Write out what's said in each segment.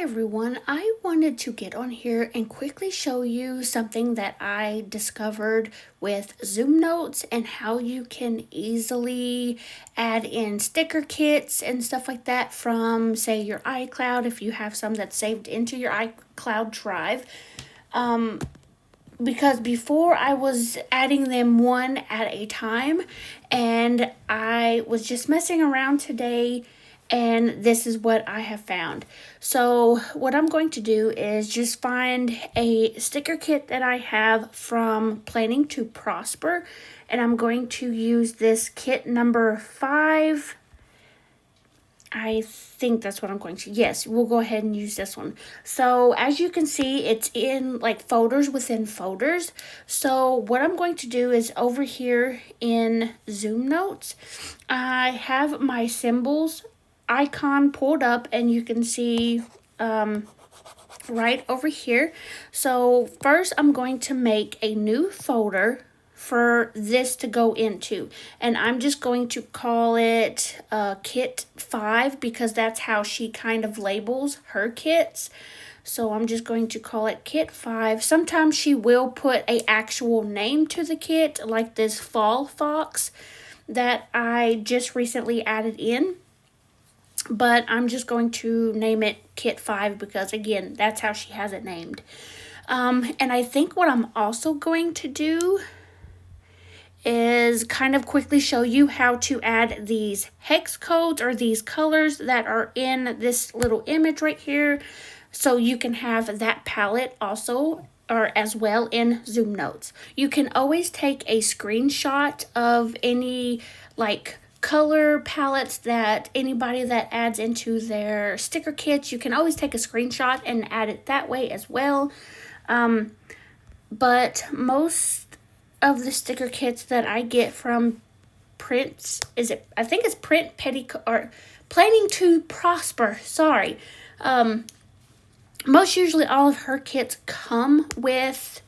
everyone, I wanted to get on here and quickly show you something that I discovered with ZoomNotes and how you can easily add in sticker kits and stuff like that from, say, your iCloud if you have some that's saved into your iCloud drive. Because before I was adding them one at a time, and I was just messing around today, and this is what I have found. So what I'm going to do is just find a sticker kit that I have from Planning to Prosper, and I'm going to use this kit number 5. I think that's what I'm going to. Yes, we'll go ahead and use this one. So as you can see, it's in like folders within folders. So what I'm going to do is over here in ZoomNotes, I have my symbols icon pulled up, and you can see right over here. So first I'm going to make a new folder for this to go into, and I'm just going to call it kit 5 because that's how she kind of labels her kits. So I'm just going to call it kit 5. Sometimes she will put a actual name to the kit, like this fall fox that I just recently added in, but I'm just going to name it kit 5 because, again, that's how she has it named. And I think what I'm also going to do is kind of quickly show you how to add these hex codes or these colors that are in this little image right here, so you can have that palette also or as well in ZoomNotes. You can always take a screenshot of any like color palettes that anybody that adds into their sticker kits. You can always take a screenshot and add it that way as well. But most of the sticker kits that I get from I think it's Print Petticoat or Planning to Prosper. Sorry. Most usually all of her kits come with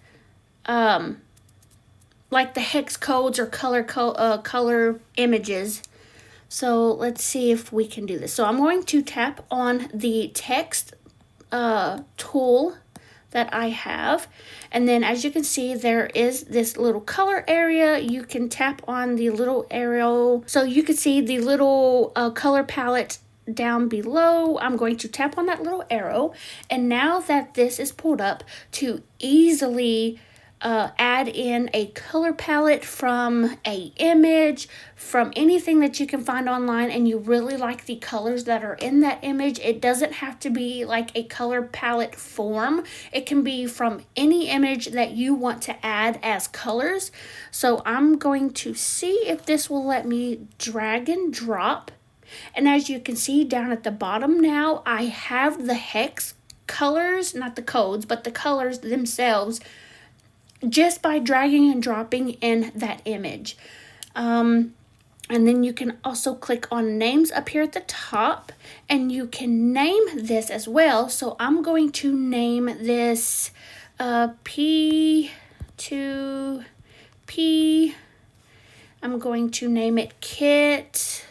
like the hex codes or color images. So let's see if we can do this. So I'm going to tap on the text tool that I have, and then as you can see, there is this little color area. You can tap on the little arrow so you can see the little color palette down below. I'm going to tap on that little arrow, and now that this is pulled up, to easily add in a color palette from a image, from anything that you can find online, and you really like the colors that are in that image. It doesn't have to be like a color palette form. It can be from any image that you want to add as colors. So I'm going to see if this will let me drag and drop. And as you can see down at the bottom now, I have the hex colors, not the codes, but the colors themselves, just by dragging and dropping in that image. And then you can also click on names up here at the top, and you can name this as well. So I'm going to name this P2P. I'm going to name it kit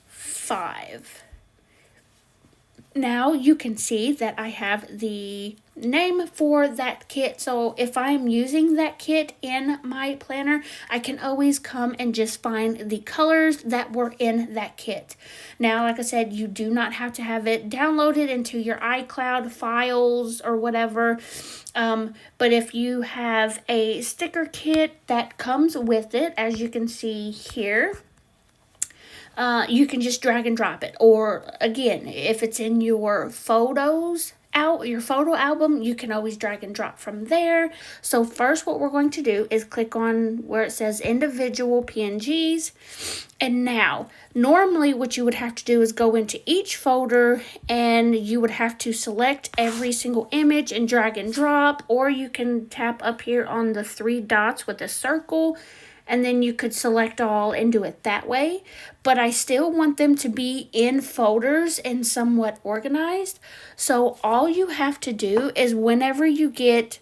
5. Now you can see that I have the name for that kit. So if I'm using that kit in my planner, I can always come and just find the colors that were in that kit. Now, like I said, you do not have to have it downloaded into your iCloud files or whatever. But if you have a sticker kit that comes with it, as you can see here, you can just drag and drop it. Or again, if it's in your your photo album, you can always drag and drop from there. So first what we're going to do is click on where it says individual PNGs. And now, normally what you would have to do is go into each folder, and you would have to select every single image and drag and drop, or you can tap up here on the 3 dots with a circle, and then you could select all and do it that way. But I still want them to be in folders and somewhat organized. So all you have to do is whenever you get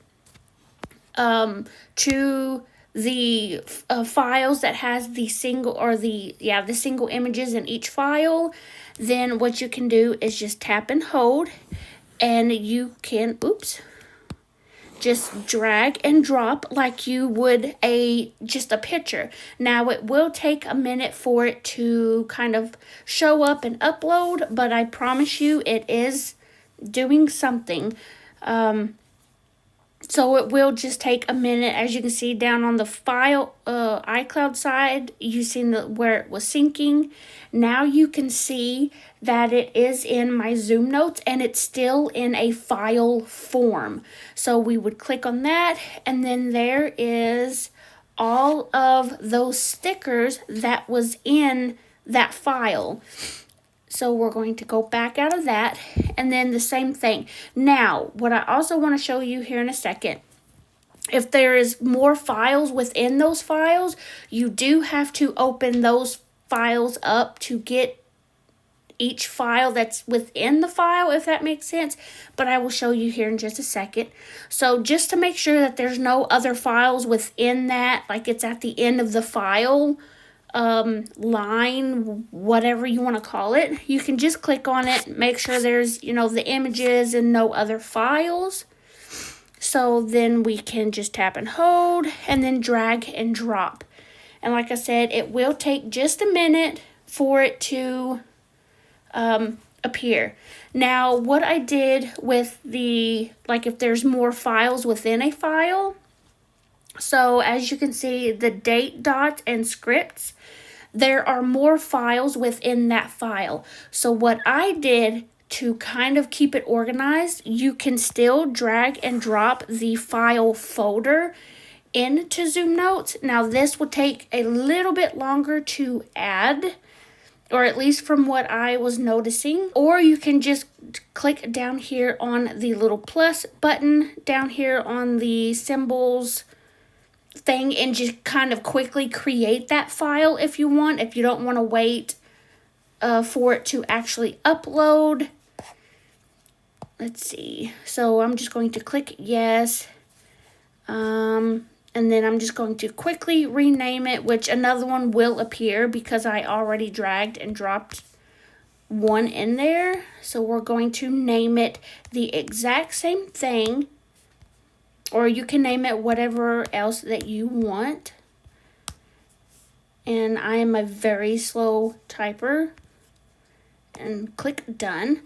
to the files that has the single or the single images in each file, then what you can do is just tap and hold, and you can, oops, just drag and drop like you would just a picture. Now it will take a minute for it to kind of show up and upload, but I promise you it is doing something. So it will just take a minute. As you can see down on the file iCloud side, you see where it was syncing. Now you can see that it is in my ZoomNotes and it's still in a file form. So we would click on that, and then there is all of those stickers that was in that file. So we're going to go back out of that, and then the same thing. Now, what I also want to show you here in a second, if there is more files within those files, you do have to open those files up to get each file that's within the file, if that makes sense. But I will show you here in just a second. So just to make sure that there's no other files within that, like it's at the end of the file, line, whatever you want to call it, you can just click on it, make sure there's, you know, the images and no other files. So then we can just tap and hold and then drag and drop. And like I said, it will take just a minute for it to appear. Now, what I did with like if there's more files within a file, so as you can see, the date dots and scripts, there are more files within that file. So what I did to kind of keep it organized, you can still drag and drop the file folder into ZoomNotes. Now this will take a little bit longer to add, or at least from what I was noticing. Or you can just click down here on the little plus button down here on the symbols thing and just kind of quickly create that file if you want, if you don't want to wait for it to actually upload. Let's see. So I'm just going to click yes. And then I'm just going to quickly rename it, which another one will appear because I already dragged and dropped one in there. So we're going to name it the exact same thing, or you can name it whatever else that you want. And I am a very slow typer. And click done.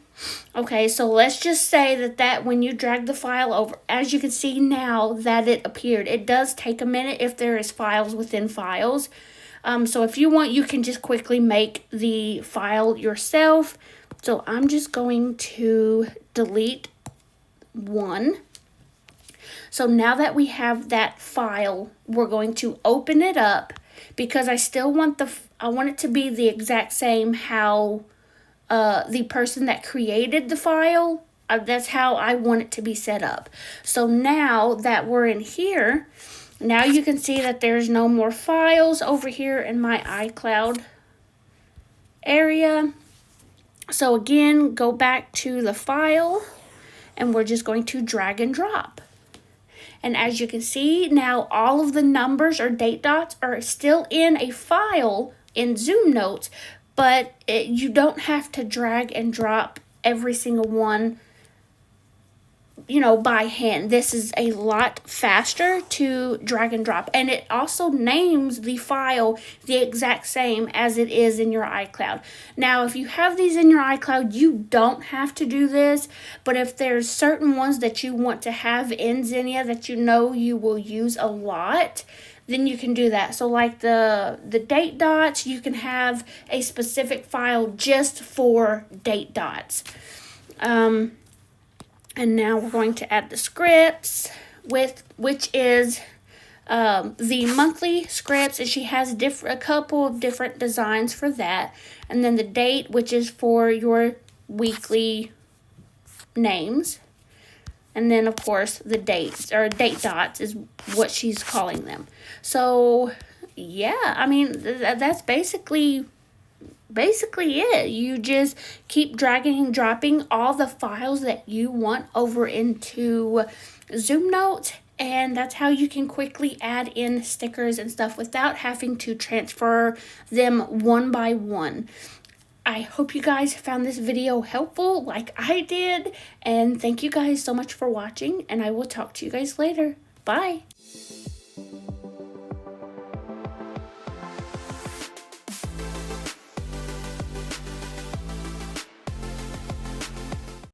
Okay, so let's just say that when you drag the file over, as you can see now that it appeared, it does take a minute if there is files within files. So if you want, you can just quickly make the file yourself. So I'm just going to delete one. So now that we have that file, we're going to open it up because I still want I want it to be the exact same how the person that created the file, that's how I want it to be set up. So now that we're in here, now you can see that there's no more files over here in my iCloud area. So again, go back to the file and we're just going to drag and drop. And as you can see, now all of the numbers or date dots are still in a file in ZoomNotes, but you don't have to drag and drop every single one, you know, by hand. This is a lot faster to drag and drop. And it also names the file the exact same as it is in your iCloud. Now, if you have these in your iCloud, you don't have to do this. But if there's certain ones that you want to have in Zinna that you know you will use a lot, then you can do that. So like the date dots, you can have a specific file just for date dots. And now we're going to add the scripts, which is the monthly scripts, and she has a couple of different designs for that. And then the date, which is for your weekly names. And then, of course, the dates, or date dots is what she's calling them. So, yeah, I mean, that's basically it. You just keep dragging and dropping all the files that you want over into ZoomNotes, and that's how you can quickly add in stickers and stuff without having to transfer them one by one. I hope you guys found this video helpful like I did. And thank you guys so much for watching. And I will talk to you guys later. Bye.